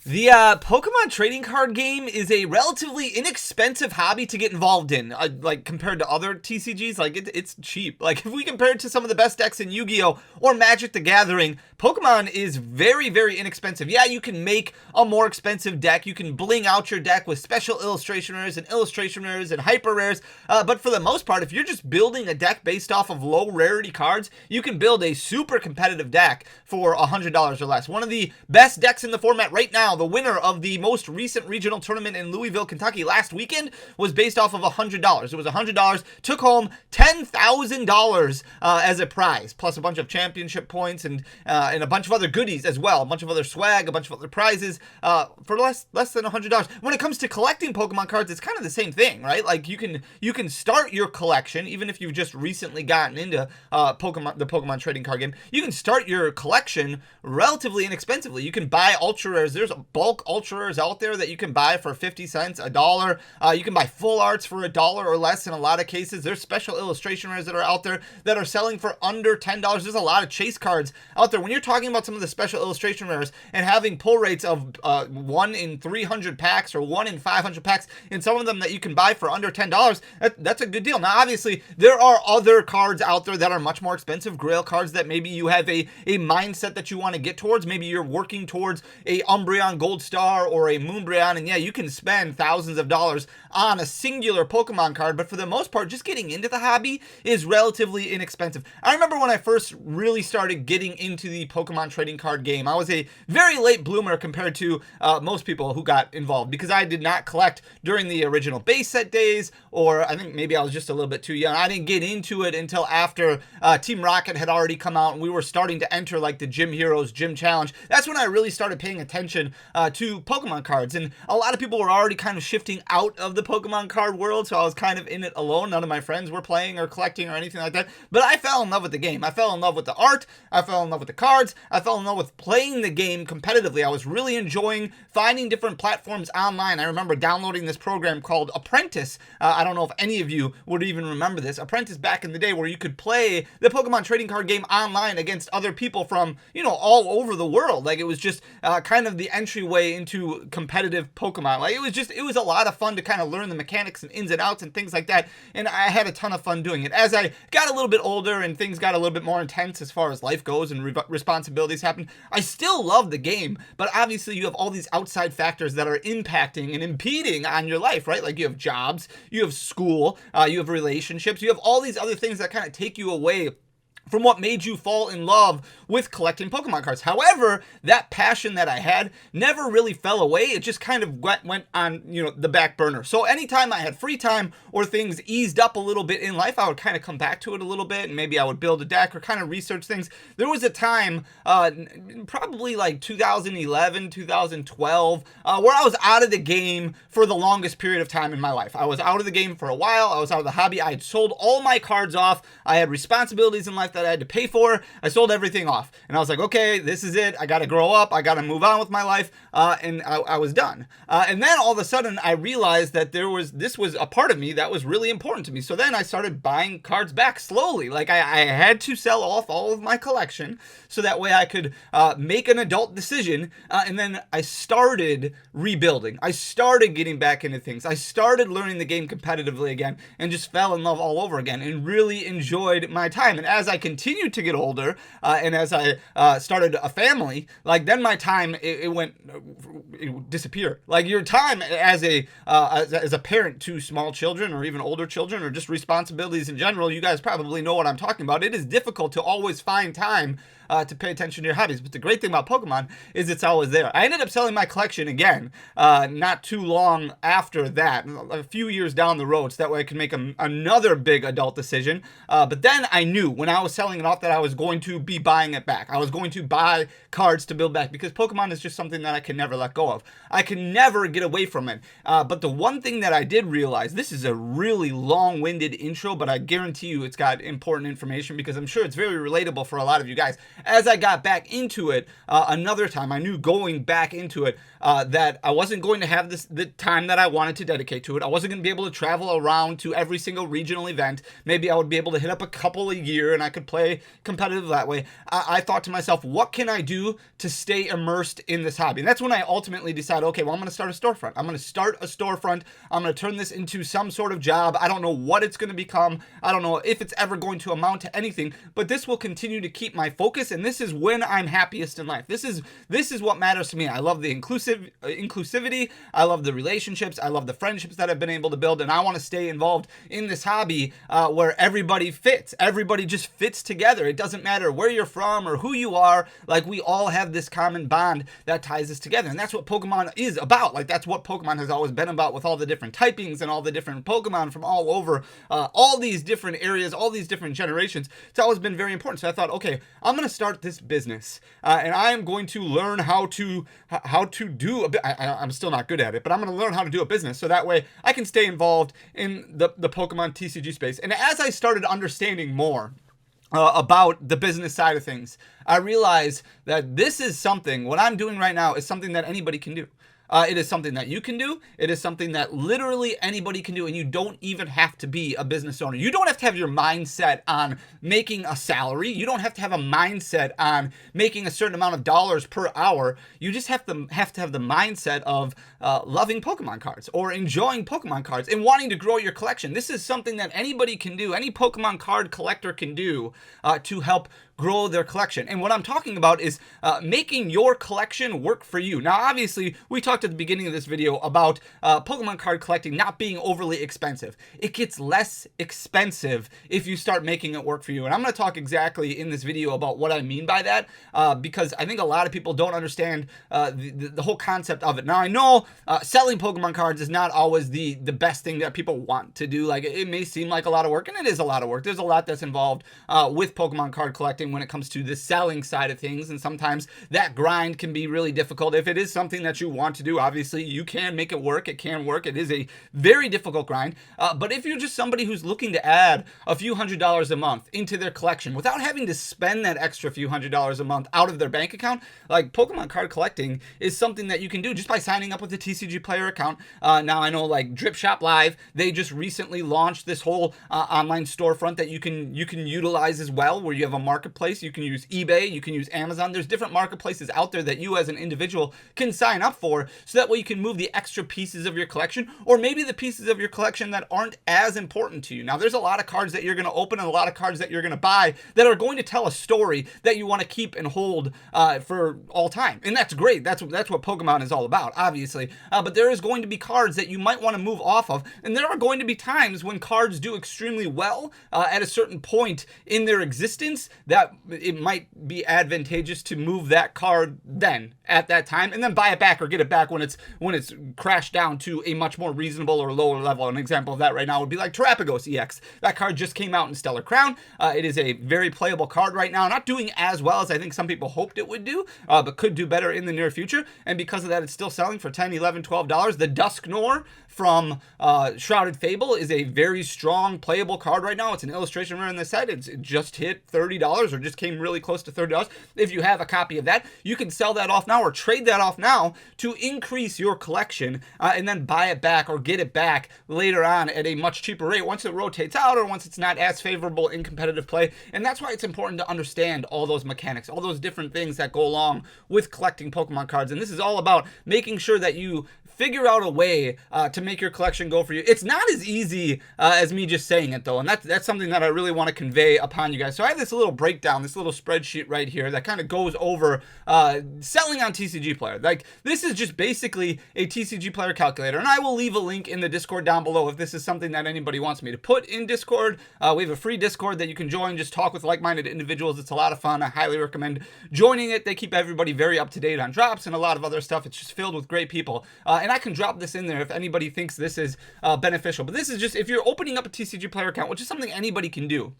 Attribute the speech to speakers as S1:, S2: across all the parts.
S1: The Pokemon trading card game is a relatively inexpensive hobby to get involved in, like compared to other TCGs. Like it's cheap. Like if we compare it to some of the best decks in Yu-Gi-Oh or Magic the Gathering, Pokemon is very, very inexpensive. Yeah, you can make a more expensive deck. You can bling out your deck with special illustration rares and hyper rares. But for the most part, if you're just building a deck based off of low rarity cards, you can build a super competitive deck for $100 or less. One of the best decks in the format right now, the winner of the most recent regional tournament in Louisville, Kentucky last weekend, was based off of $100. It was $100, took home $10,000 as a prize, plus a bunch of championship points and a bunch of other goodies as well, a bunch of other swag, a bunch of other prizes for less than $100. When it comes to collecting Pokemon cards, it's kind of the same thing, right? Like you can start your collection, even if you've just recently gotten into the Pokemon trading card game. You can start your collection relatively inexpensively. You can buy ultra rares. There's bulk ultra rares out there that you can buy for 50 cents, $1. You can buy full arts for $1 or less in a lot of cases. There's special illustration rares that are out there that are selling for under $10. There's a lot of chase cards out there. When you're talking about some of the special illustration rares and having pull rates of 1 in 300 packs or 1 in 500 packs, and some of them that you can buy for under $10, that's a good deal. Now, obviously, there are other cards out there that are much more expensive, grail cards that maybe you have a mindset that you want to get towards. Maybe you're working towards a Umbreon Gold Star or a Umbreon, and yeah, you can spend thousands of dollars on a singular Pokemon card, but for the most part, just getting into the hobby is relatively inexpensive. I remember when I first really started getting into the Pokemon trading card game, I was a very late bloomer compared to most people who got involved, because I did not collect during the original base set days, or I think maybe I was just a little bit too young. I didn't get into it until after Team Rocket had already come out and we were starting to enter like the Gym Heroes Gym Challenge. That's when I really started paying attention to Pokemon cards, and a lot of people were already kind of shifting out of the Pokemon card world, so I was kind of in it alone. None of my friends were playing or collecting or anything like that, but I fell in love with the game. I fell in love with the art, I fell in love with the cards, I fell in love with playing the game competitively. I was really enjoying finding different platforms online. I remember downloading this program called Apprentice. I don't know if any of you would even remember this. Apprentice back in the day, where you could play the Pokemon trading card game online against other people from, all over the world. Like it was just kind of the entryway into competitive Pokemon. Like it was a lot of fun to kind of learn the mechanics and ins and outs and things like that. And I had a ton of fun doing it. As I got a little bit older and things got a little bit more intense as far as life goes and responsibilities happen, I still love the game, but obviously you have all these outside factors that are impacting and impeding on your life, right? Like you have jobs, you have school, you have relationships, you have all these other things that kind of take you away from what made you fall in love with collecting Pokemon cards. However, that passion that I had never really fell away. It just kind of went on, the back burner. So anytime I had free time or things eased up a little bit in life, I would kind of come back to it a little bit, and maybe I would build a deck or kind of research things. There was a time, probably like 2011, 2012, where I was out of the game for the longest period of time in my life. I was out of the game for a while. I was out of the hobby. I had sold all my cards off. I had responsibilities in life that I had to pay for. I sold everything off, and I was like, okay, this is it. I got to grow up. I got to move on with my life, and I was done. And then all of a sudden, I realized that this was a part of me that was really important to me. So then I started buying cards back slowly. Like I had to sell off all of my collection so that way I could make an adult decision. And then I started rebuilding. I started getting back into things. I started learning the game competitively again, and just fell in love all over again, and really enjoyed my time. And as I continued to get older, and as I started a family, like then my time it disappeared. Like your time as a parent to small children or even older children, or just responsibilities in general, you guys probably know what I'm talking about. It is difficult to always find time to pay attention to your hobbies. But the great thing about Pokemon is it's always there. I ended up selling my collection again not too long after that, a few years down the road, so that way I could make another big adult decision. But then I knew when I was selling it off that I was going to be buying it back. I was going to buy cards to build back, because Pokemon is just something that I can never let go of. I can never get away from it. But the one thing that I did realize, this is a really long-winded intro, but I guarantee you it's got important information, because I'm sure it's very relatable for a lot of you guys. as I got back into it another time, I knew going back into it that I wasn't going to have the time that I wanted to dedicate to it. I wasn't going to be able to travel around to every single regional event. Maybe I would be able to hit up a couple a year and I could play competitive that way. I thought to myself, what can I do to stay immersed in this hobby? And that's when I ultimately decided, okay, well, I'm going to start a storefront. I'm going to start a storefront. I'm going to turn this into some sort of job. I don't know what it's going to become. I don't know if it's ever going to amount to anything, but this will continue to keep my focus, and this is when I'm happiest in life. This is what matters to me. I love the inclusivity. I love the relationships. I love the friendships that I've been able to build, and I want to stay involved in this hobby where everybody fits. Everybody just fits together. It doesn't matter where you're from or who you are. Like, we all have this common bond that ties us together, and that's what Pokemon is about. Like, that's what Pokemon has always been about, with all the different typings and all the different Pokemon from all over, all these different areas, all these different generations. It's always been very important. So I thought, okay, I'm going to start this business, and I am going to learn how to do a bit. I'm still not good at it, but I'm going to learn how to do a business so that way I can stay involved in the Pokemon TCG space. And as I started understanding more about the business side of things, I realized that this is something, what I'm doing right now is something that anybody can do. It is something that you can do. It is something that literally anybody can do, and you don't even have to be a business owner. You don't have to have your mindset on making a salary. You don't have to have a mindset on making a certain amount of dollars per hour. You just have to have the mindset of loving Pokemon cards or enjoying Pokemon cards and wanting to grow your collection. This is something that anybody can do. Any Pokemon card collector can do to help grow their collection. And what I'm talking about is making your collection work for you. Now, obviously, we talked at the beginning of this video about Pokemon card collecting not being overly expensive. It gets less expensive if you start making it work for you. And I'm going to talk exactly in this video about what I mean by that, because I think a lot of people don't understand the whole concept of it. Now, I know selling Pokemon cards is not always the best thing that people want to do. Like, it may seem like a lot of work, and it is a lot of work. There's a lot that's involved with Pokemon card collecting when it comes to the selling side of things, and sometimes that grind can be really difficult. If it is something that you want to do, obviously you can make it work. It can work. It is a very difficult grind, but if you're just somebody who's looking to add a few $100s a month into their collection without having to spend that extra few $100s a month out of their bank account, like, Pokemon card collecting is something that you can do just by signing up with a TCG Player account. Now, I know, like, Drip Shop Live, they just recently launched this whole online storefront that you can utilize as well, where you have a marketplace. You can use eBay, you can use Amazon. There's different marketplaces out there that you as an individual can sign up for, so that way you can move the extra pieces of your collection, or maybe the pieces of your collection that aren't as important to you. Now, there's a lot of cards that you're going to open and a lot of cards that you're going to buy that are going to tell a story that you want to keep and hold for all time. And that's great. That's what Pokemon is all about, obviously. But there is going to be cards that you might want to move off of, and there are going to be times when cards do extremely well at a certain point in their existence that it might be advantageous to move that card then at that time, and then buy it back or get it back when it's crashed down to a much more reasonable or lower level. An example of that right now would be like Terapagos EX. That card just came out in Stellar Crown. It is a very playable card right now, not doing as well as I think some people hoped it would do, but could do better in the near future, and because of that, it's still selling for $10, $11, $12. The Dusknoir from Shrouded Fable is a very strong playable card right now. It's an illustration rare in the set. It just hit $30 or just came really close to $30. If you have a copy of that, you can sell that off now or trade that off now to increase your collection and then buy it back or get it back later on at a much cheaper rate once it rotates out or once it's not as favorable in competitive play. And that's why it's important to understand all those mechanics, all those different things that go along with collecting Pokemon cards. And this is all about making sure that you figure out a way to make your collection go for you. It's not as easy as me just saying it, though, and that's something that I really want to convey upon you guys. So I have this little breakdown, this little spreadsheet right here that kind of goes over selling on TCG Player. Like, this is just basically a TCG Player calculator, and I will leave a link in the Discord down below if this is something that anybody wants me to put in Discord. We have a free Discord that you can join, just talk with like-minded individuals. It's a lot of fun. I highly recommend joining it. They keep everybody very up to date on drops and a lot of other stuff. It's just filled with great people. And I can drop this in there if anybody thinks this is beneficial. But this is just, if you're opening up a TCG Player account, which is something anybody can do,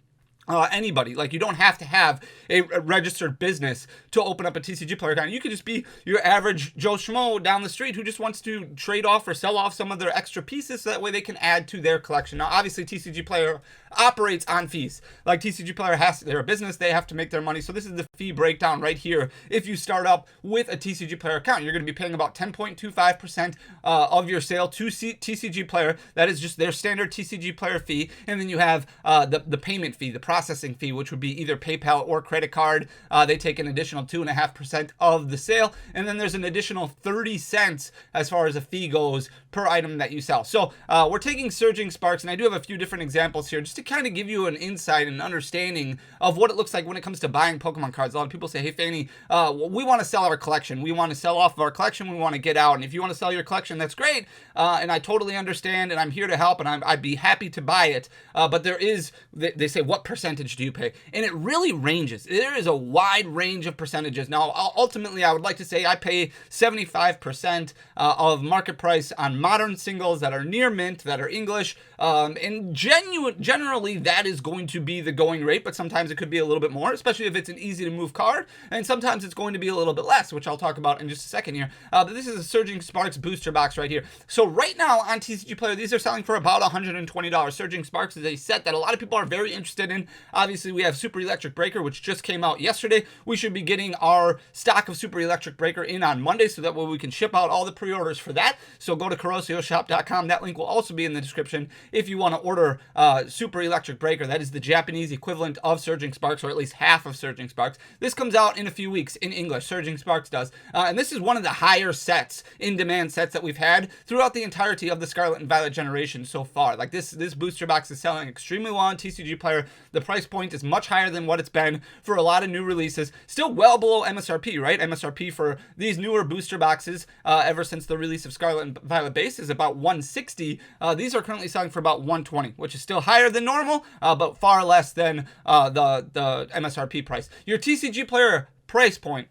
S1: anybody. Like, you don't have to have a registered business to open up a TCG Player account. You could just be your average Joe Schmo down the street who just wants to trade off or sell off some of their extra pieces so that way they can add to their collection. Now, obviously, TCG Player operates on fees. Like, TCG Player they're a business, they have to make their money. So this is the fee breakdown right here. If you start up with a TCG Player account, you're going to be paying about 10.25% of your sale to TCG Player. That is just their standard TCG Player fee. And then you have the payment fee, the processing fee, which would be either PayPal or credit card. They take an additional 2.5% of the sale. And then there's an additional 30 cents as far as a fee goes per item that you sell. So we're taking Surging Sparks, and I do have a few different examples here just to kind of give you an insight and understanding of what it looks like when it comes to buying Pokemon cards. A lot of people say, hey, Fanny, we want to sell our collection. We want to sell off of our collection. We want to get out. And if you want to sell your collection, that's great. And I totally understand, and I'm here to help, and I'd be happy to buy it. But there is, they say, what percentage do you pay? And it really ranges. There is a wide range of percentages. Now, ultimately, I would like to say I pay 75% of market price on modern singles that are near mint, that are English. And generally, that is going to be the going rate, but sometimes it could be a little bit more, especially if it's an easy to move card. And sometimes it's going to be a little bit less, which I'll talk about in just a second here. But this is a Surging Sparks booster box right here. So right now on TCG Player, these are selling for about $120. Surging Sparks is a set that a lot of people are very interested in. Obviously, we have Super Electric Breaker, which just came out yesterday. We should be getting our stock of Super Electric Breaker in on Monday, so that way we can ship out all the pre-orders for that. So go to CorrosioShop.com. That link will also be in the description if you want to order Super Electric Breaker. That is the Japanese equivalent of Surging Sparks, or at least half of Surging Sparks. This comes out in a few weeks in English. Surging Sparks does. And this is one of the higher sets, in-demand sets that we've had throughout the entirety of the Scarlet and Violet generation so far. Like, this booster box is selling extremely well on TCG Player. The price point is much higher than what it's been for a lot of new releases. Still well below MSRP, right? MSRP for these newer booster boxes ever since the release of Scarlet and Violet base is about $160. These are currently selling for about $120, which is still higher than normal, but far less than the MSRP price. Your TCG Player price point,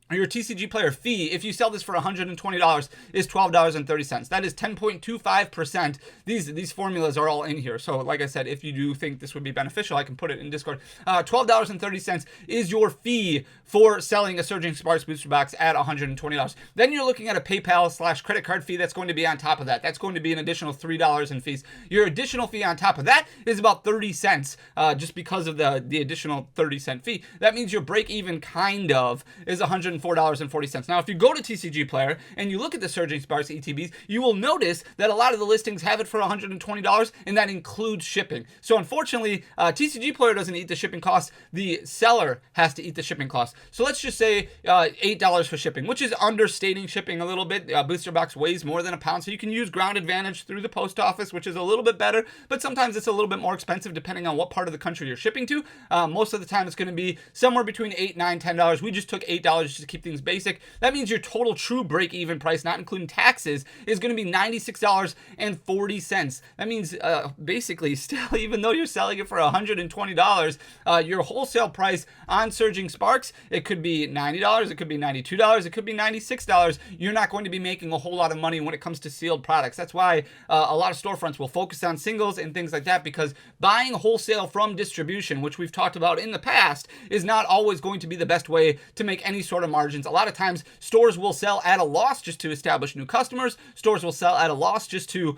S1: your TCG Player fee, if you sell this for $120, is $12.30. That is 10.25%. These formulas are all in here. So like I said, if you do think this would be beneficial, I can put it in Discord. $12.30 is your fee for selling a Surging Sparks booster box at $120. Then you're looking at a PayPal / credit card fee that's going to be on top of that. That's going to be an additional $3 in fees. Your additional fee on top of that is about 30 cents, just because of the additional 30-cent fee. That means your break even kind of is $104.40. Now, if you go to TCG Player and you look at the Surging Sparks ETBs, you will notice that a lot of the listings have it for $120, and that includes shipping. So unfortunately, TCG Player doesn't eat the shipping costs. The seller has to eat the shipping costs. So let's just say $8 for shipping, which is understating shipping a little bit. Booster box weighs more than a pound, so you can use Ground Advantage through the post office, which is a little bit better, but sometimes it's a little bit more expensive depending on what part of the country you're shipping to. Most of the time, it's going to be somewhere between $8, $9, $10. We just took $8 just to keep things basic. That means your total true break-even price, not including taxes, is going to be $96.40. That means basically still, even though you're selling it for $120, your wholesale price on Surging Sparks, it could be $90, it could be $92, it could be $96. You're not going to be making a whole lot of money when it comes to sealed products. That's why a lot of storefronts will focus on singles and things like that, because buying wholesale from distribution, which we've talked about in the past, is not always going to be the best way to make any sort of margins. A lot of times stores will sell at a loss just to establish new customers. Stores will sell at a loss just to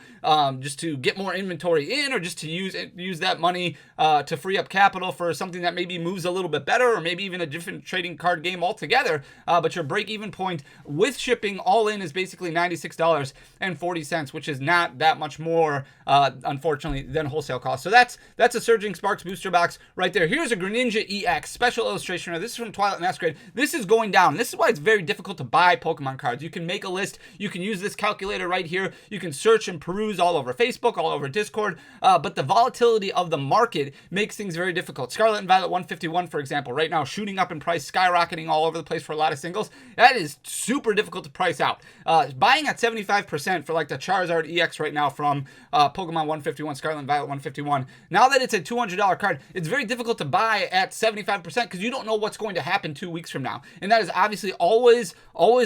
S1: get more inventory in, or just to use that money to free up capital for something that maybe moves a little bit better, or maybe even a different trading card game altogether. But your break-even point with shipping all in is basically $96.40, which is not that much more, unfortunately, than wholesale cost. So that's a Surging Sparks booster box right there. Here's a Greninja EX special illustration. This is from Twilight Masquerade. This is going down. This is why it's very difficult to buy Pokemon cards. You can make a list. You can use this calculator right here. You can search and peruse all over Facebook, all over Discord. But the volatility of the market makes things very difficult. Scarlet and Violet 151, for example, right now shooting up in price, skyrocketing all over the place for a lot of singles. That is super difficult to price out. Buying at 75% for like the Charizard EX right now from Pokemon 151, Scarlet and Violet 151. Now that it's a $200 card, it's very difficult to buy at 75% because you don't know what's going to happen 2 weeks from now. And that is obviously always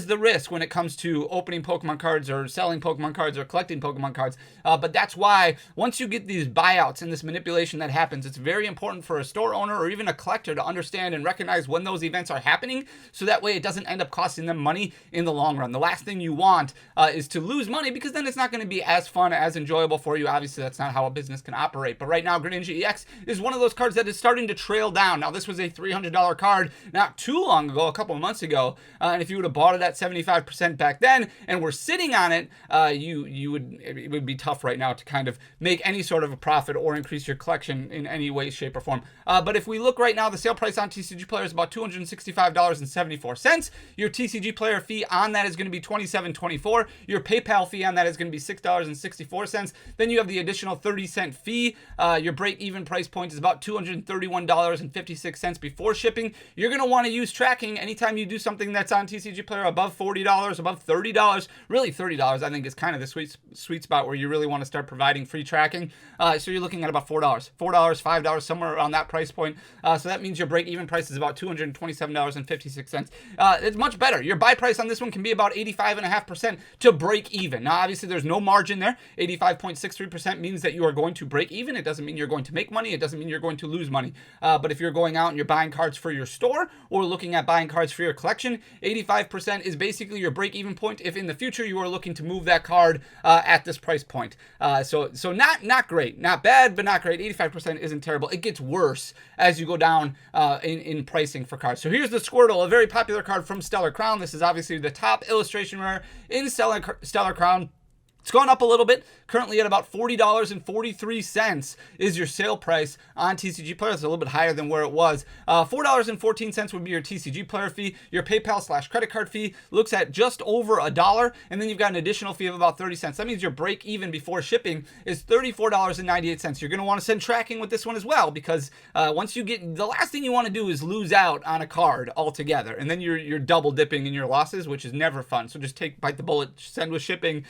S1: the risk when it comes to opening Pokemon cards or selling Pokemon cards or collecting Pokemon cards. But that's why once you get these buyouts and this manipulation that happens, it's very important for a store owner or even a collector to understand and recognize when those events are happening, so that way it doesn't end up costing them money in the long run. The last thing you want is to lose money, because then it's not going to be as fun, as enjoyable for you. Obviously, that's not how a business can operate. But right now, Greninja EX is one of those cards that is starting to trail down. Now, this was a $300 card not too long ago, a couple of months ago, and if you would have bought it at 75% back then and were sitting on it, it would be tough right now to kind of make any sort of a profit or increase your collection in any way, shape, or form. But if we look right now, the sale price on TCG Player is about $265.74. Your TCG Player fee on that is going to be $27.24. Your PayPal fee on that is going to be $6.64. Then you have the additional 30-cent fee. Your break-even price point is about $231.56 before shipping. You're going to want to use tracking anytime you do something that's on TCG Player above $40, above $30. Really, $30 I think is kind of the sweet spot where you really want to start providing free tracking. So you're looking at about $4, $5, somewhere around that price point. So that means your break-even price is about $227.56. It's much better. Your buy price on this one can be about 85.5% to break even. Now, obviously, there's no margin there. 85.63% means that you are going to break even. It doesn't mean you're going to make money. It doesn't mean you're going to lose money. But if you're going out and you're buying cards for your store or looking at buying cards for your collection, 85% is basically your break-even point if in the future you are looking to move that card at this price point. So not great. Not bad, but not great. 85% isn't terrible. It gets worse as you go down in pricing for cards. So here's the Squirtle, a very popular card from Stellar Crown. This is obviously the top illustration rare in Stellar Crown. It's gone up a little bit, currently at about $40.43 is your sale price on TCG Player. It's a little bit higher than where it was. $4.14 would be your TCG Player fee. Your PayPal/credit card fee looks at just over $1, and then you've got an additional fee of about 30 cents. That means your break even before shipping is $34.98. You're going to want to send tracking with this one as well, because once you get, the last thing you want to do is lose out on a card altogether, and then you're double dipping in your losses, which is never fun. So just bite the bullet, send with shipping,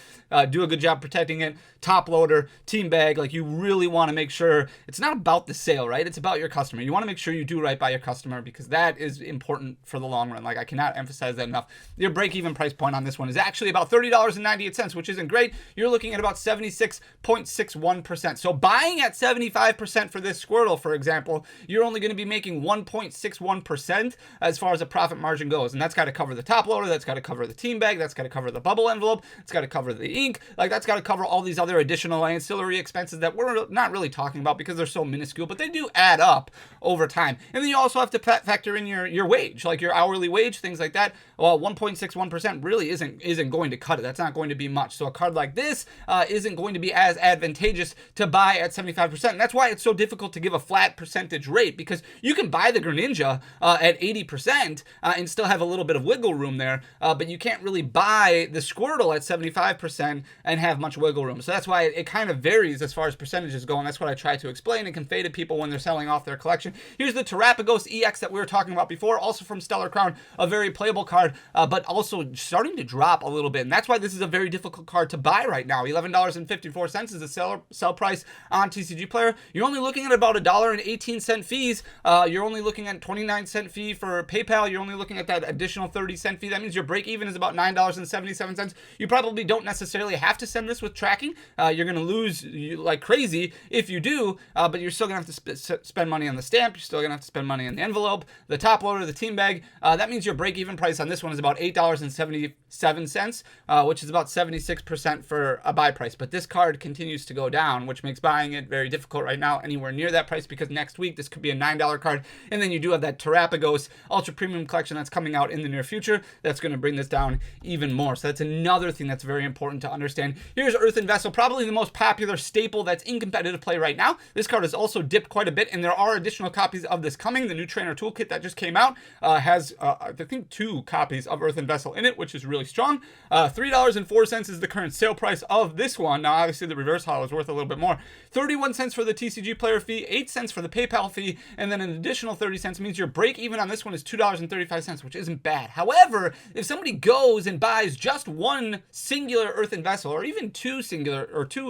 S1: do a good job protecting it, top loader, team bag. Like, you really want to make sure it's not about the sale, right? It's about your customer. You want to make sure you do right by your customer, because that is important for the long run. Like, I cannot emphasize that enough. Your break-even price point on this one is actually about $30.98, which isn't great. You're looking at about 76.61%. So buying at 75% for this Squirtle, for example, you're only going to be making 1.61% as far as a profit margin goes. And that's got to cover the top loader, that's got to cover the team bag, that's got to cover the bubble envelope, it's got to cover the ink. Like, that's got to cover all these other additional ancillary expenses that we're not really talking about because they're so minuscule, but they do add up over time. And then you also have to factor in your wage, like your hourly wage, things like that. Well, 1.61% really isn't going to cut it. That's not going to be much. So a card like this isn't going to be as advantageous to buy at 75%. And that's why it's so difficult to give a flat percentage rate, because you can buy the Greninja at 80% and still have a little bit of wiggle room there, but you can't really buy the Squirtle at 75% and have much wiggle room. So that's why it kind of varies as far as percentages go, and that's what I try to explain and convey to people when they're selling off their collection. Here's the Terapagos EX that we were talking about before, also from Stellar Crown, a very playable card, but also starting to drop a little bit, and that's why this is a very difficult card to buy right now. $11.54 is the sell price on TCG Player. You're only looking at about $1.18 fees. You're only looking at 29-cent fee for PayPal. You're only looking at that additional 30-cent fee. That means your break even is about $9.77. You probably don't necessarily have to send this with tracking. You're going to lose like crazy if you do, but you're still going to have to spend money on the stamp. You're still going to have to spend money on the envelope, the top loader, the team bag. That means your break-even price on this one is about $8.77, which is about 76% for a buy price. But this card continues to go down, which makes buying it very difficult right now anywhere near that price, because next week this could be a $9 card, and then you do have that Terapagos Ultra Premium Collection that's coming out in the near future that's going to bring this down even more. So that's another thing that's very important to understand. Here's Earthen Vessel, probably the most popular staple that's in competitive play right now. This card has also dipped quite a bit, and there are additional copies of this coming. The new trainer toolkit that just came out has, I think, 2 copies of Earthen Vessel in it, which is really strong. $3.04 is the current sale price of this one. Now, obviously, the reverse holo is worth a little bit more. 31 cents for the TCG Player fee, 8 cents for the PayPal fee, and then an additional 30 cents means your break even on this one is $2.35, which isn't bad. However, if somebody goes and buys just one singular Earthen Vessel, or even two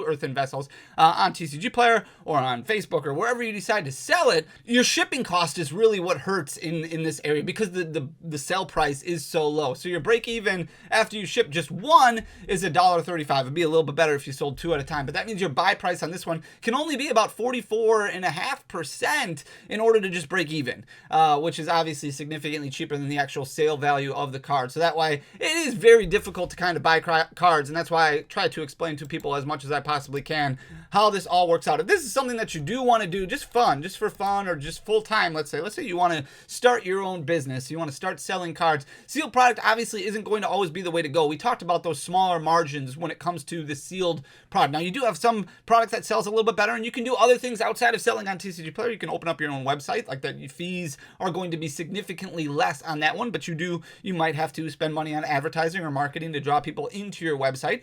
S1: earthen vessels on TCG Player or on Facebook or wherever you decide to sell it, your shipping cost is really what hurts in this area because the sell price is so low. So your break even after you ship just one is $1.35. It'd be a little bit better if you sold two at a time, but that means your buy price on this one can only be about 44.5% in order to just break even, which is obviously significantly cheaper than the actual sale value of the card. So that way it is very difficult to kind of buy cards, and that's why I try to explain to people as much as I possibly can how this all works out. If this is something that you do want to do just for fun or just full time, let's say you want to start your own business, you want to start selling cards, sealed product obviously isn't going to always be the way to go. We talked about those smaller margins when it comes to the sealed product. Now you do have some products that sells a little bit better, and you can do other things outside of selling on TCG Player. You can open up your own website, like that. Fees are going to be significantly less on that one, but you might have to spend money on advertising or marketing to draw people into your website.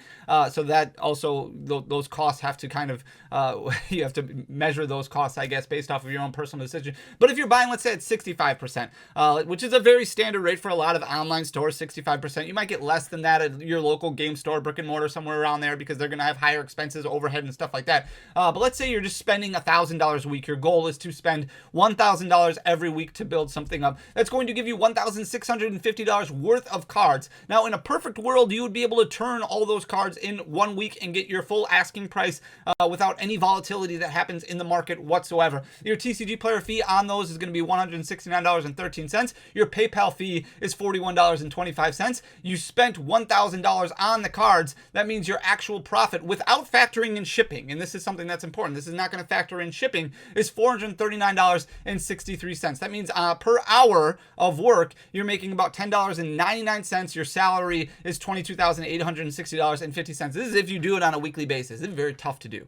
S1: So that also those costs have to kind of you have to measure those costs, I guess, based off of your own personal decision. But if you're buying, let's say it's 65%, which is a very standard rate for a lot of online stores, 65%. You might get less than that at your local game store, brick and mortar, somewhere around there, because they're going to have higher expenses, overhead, and stuff like that. But let's say you're just spending $1,000 a week. Your goal is to spend $1,000 every week to build something up. That's going to give you $1,650 worth of cards. Now, in a perfect world, you would be able to turn all those cards in 1 week and get your full asking price without any volatility that happens in the market whatsoever. Your TCG Player fee on those is going to be $169.13. Your PayPal fee is $41.25. You spent $1,000 on the cards. That means your actual profit without factoring in shipping, and this is something that's important, this is not going to factor in shipping, is $439.63. That means per hour of work, you're making about $10.99. Your salary is $22,860.50. This is if you do it on a weekly basis. This is very tough to do.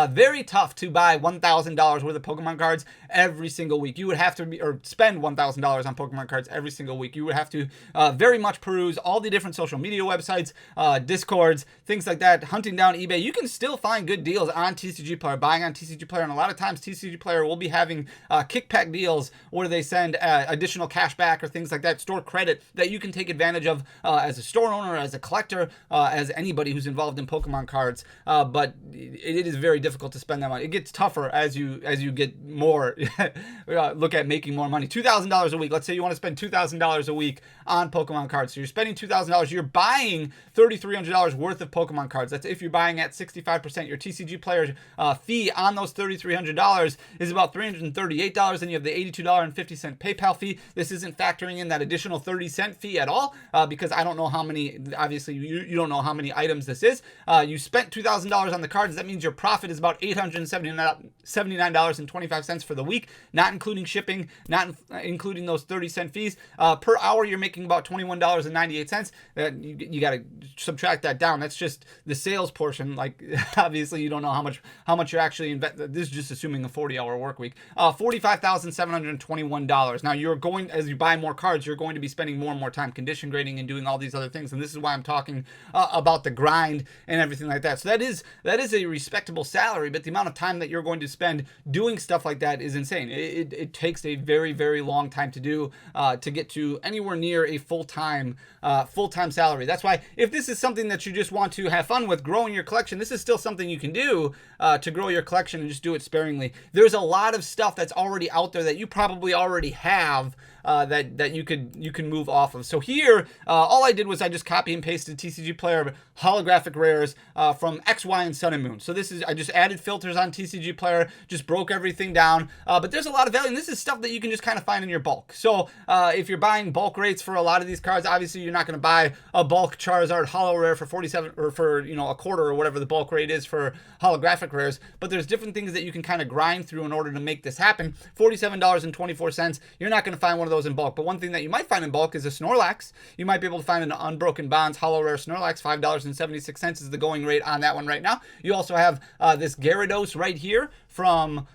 S1: Very tough to buy $1,000 worth of Pokemon cards every single week. You would have to spend $1,000 on Pokemon cards every single week. You would have to very much peruse all the different social media websites, Discords, things like that, hunting down eBay. You can still find good deals on TCG Player, buying on TCG Player, and a lot of times TCG Player will be having kickback deals where they send additional cash back or things like that, store credit that you can take advantage of as a store owner, as a collector, as anybody who's involved in Pokemon cards. But it is very difficult to spend that money. It gets tougher as you get more look at making more money. $2,000 a week. Let's say you want to spend $2,000 a week on Pokemon cards. So you're spending $2,000. You're buying $3,300 worth of Pokemon cards. That's if you're buying at 65%. Your TCG Player fee on those $3,300 is about $338. Then you have the $82.50 PayPal fee. This isn't factoring in that additional 30-cent fee at all because I don't know how many, obviously you don't know how many items this is. You spent $2,000 on the cards. That means your profit is about $879.25 for the week, not including shipping, not including those 30-cent fees. Per hour, you're making about $21.98. You got to subtract that down. That's just the sales portion. Like, obviously, you don't know how much you're actually investing. This is just assuming a 40-hour work week. $45,721. Now, as you buy more cards, you're going to be spending more and more time condition grading and doing all these other things. And this is why I'm talking about the grind and everything like that. So that is a respectable salary, but the amount of time that you're going to spend doing stuff like that is insane. It takes a very, very long time to do to get to anywhere near a full-time salary. That's why if this is something that you just want to have fun with, growing your collection, this is still something you can do to grow your collection and just do it sparingly. There's a lot of stuff that's already out there that you probably already have that you can move off of. So here, all I did was I just copy and pasted TCG Player holographic rares from X, Y, and Sun and Moon. So I just added filters on TCG Player, just broke everything down. But there's a lot of value, and this is stuff that you can just kind of find in your bulk. So if you're buying bulk rates for a lot of these cards, obviously you're not going to buy a bulk Charizard holo rare for 47 or for a quarter or whatever the bulk rate is for holographic rares. But there's different things that you can kind of grind through in order to make this happen. $47.24. You're not going to find one of those in bulk. But one thing that you might find in bulk is a Snorlax. You might be able to find an Unbroken Bonds holo rare Snorlax. $5.76 is the going rate on that one right now. You also have this Gyarados right here from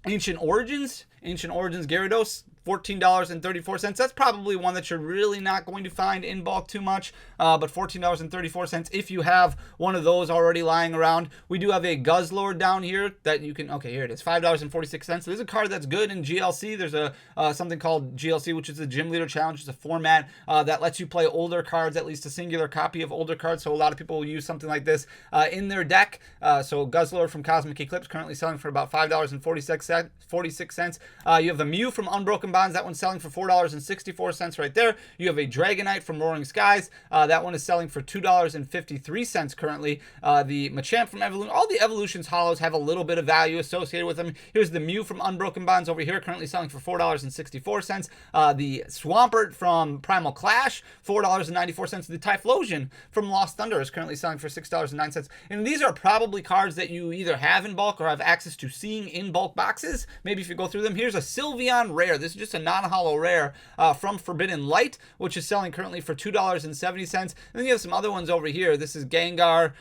S1: Ancient Origins Gyarados, $14.34. That's probably one that you're really not going to find in bulk too much, but $14.34 if you have one of those already lying around. We do have a Guzzlord down here that you can, okay, here it is, $5.46. So there's a card that's good in GLC. There's a something called GLC, which is the Gym Leader Challenge. It's a format that lets you play older cards, at least a singular copy of older cards. So a lot of people will use something like this in their deck. So Guzzlord from Cosmic Eclipse currently selling for about $5.46. You have the Mew from Unbroken Bonds. That one's selling for $4.64 right there. You have a Dragonite from Roaring Skies. That one is selling for $2.53 currently. The Machamp from Evolution. All the Evolutions Hollows have a little bit of value associated with them. Here's the Mew from Unbroken Bonds over here, currently selling for $4.64. The Swampert from Primal Clash, $4.94. The Typhlosion from Lost Thunder is currently selling for $6.09. And these are probably cards that you either have in bulk or have access to seeing in bulk boxes. Maybe if you go through them. Here's a Sylveon Rare. This is just a non-hollow rare from Forbidden Light, which is selling currently for $2.70. And then you have some other ones over here. This is Gengar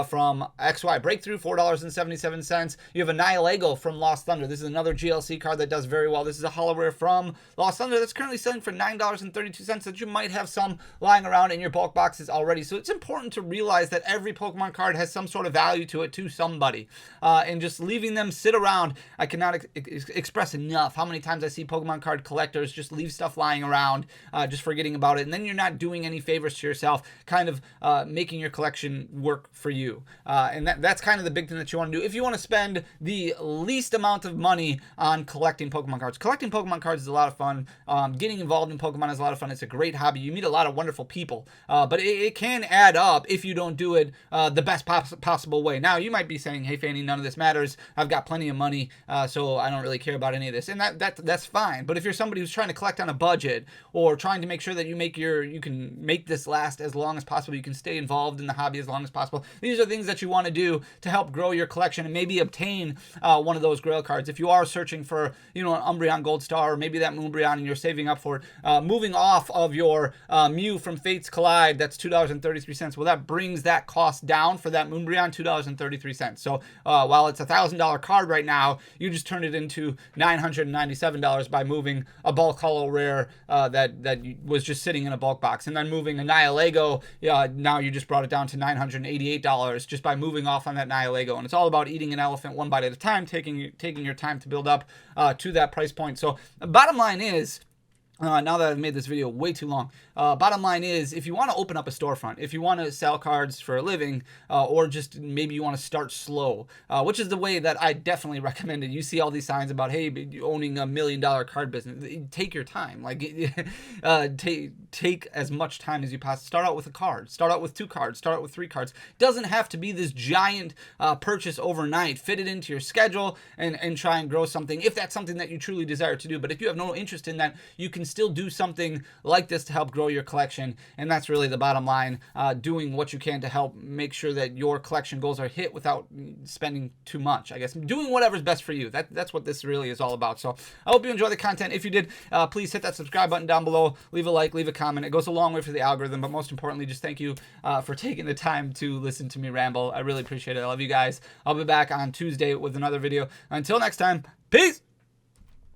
S1: from XY Breakthrough, $4.77. You have a Nihilego from Lost Thunder. This is another GLC card that does very well. This is a hollow rare from Lost Thunder that's currently selling for $9.32, that you might have some lying around in your bulk boxes already. So it's important to realize that every Pokemon card has some sort of value to it to somebody. And just leaving them sit around, I cannot express enough how many times I see Pokemon card collectors just leave stuff lying around, just forgetting about it. And then you're not doing any favors to yourself, kind of making your collection work for you. And that's kind of the big thing that you want to do. If you want to spend the least amount of money on collecting Pokemon cards. Collecting Pokemon cards is a lot of fun. Getting involved in Pokemon is a lot of fun. It's a great hobby. You meet a lot of wonderful people. But it can add up if you don't do it the best possible way. Now, you might be saying, hey, Fanny, none of this matters. I've got plenty of money, so I don't really care about any of this. And that's fine. But if you're somebody who's trying to collect on a budget or trying to make sure that you can make this last as long as possible, you can stay involved in the hobby as long as possible, these are things that you want to do to help grow your collection and maybe obtain one of those Grail cards. If you are searching for, an Umbreon Gold Star or maybe that Umbreon and you're saving up for it, moving off of your Mew from Fates Collide, that's $2.33. Well, that brings that cost down for that Umbreon, $2.33. So while it's a $1,000 card right now, you just turned it into $997 by moving a bulk hollow rare that was just sitting in a bulk box, and then moving a Nihilego. Now you just brought it down to $988 just by moving off on that Nihilego. And it's all about eating an elephant one bite at a time, taking your time to build up to that price point. So bottom line is, now that I've made this video way too long, bottom line is, if you want to open up a storefront, if you want to sell cards for a living, or just maybe you want to start slow, which is the way that I definitely recommend it. You see all these signs about, hey, owning $1 million card business. Take your time. Like, take as much time as you possibly. Start out with a card. Start out with 2 cards. Start out with 3 cards. Doesn't have to be this giant purchase overnight. Fit it into your schedule and try and grow something, if that's something that you truly desire to do. But if you have no interest in that, you can still do something like this to help grow your collection. And that's really the bottom line, doing what you can to help make sure that your collection goals are hit without spending too much. I guess doing whatever's best for you. That's what this really is all about. So I hope you enjoy the content. If you did, please hit that subscribe button down below, leave a like, leave a comment. It goes a long way for the algorithm, but most importantly, just thank you for taking the time to listen to me ramble. I really appreciate it. I love you guys. I'll be back on Tuesday with another video. Until next time, peace.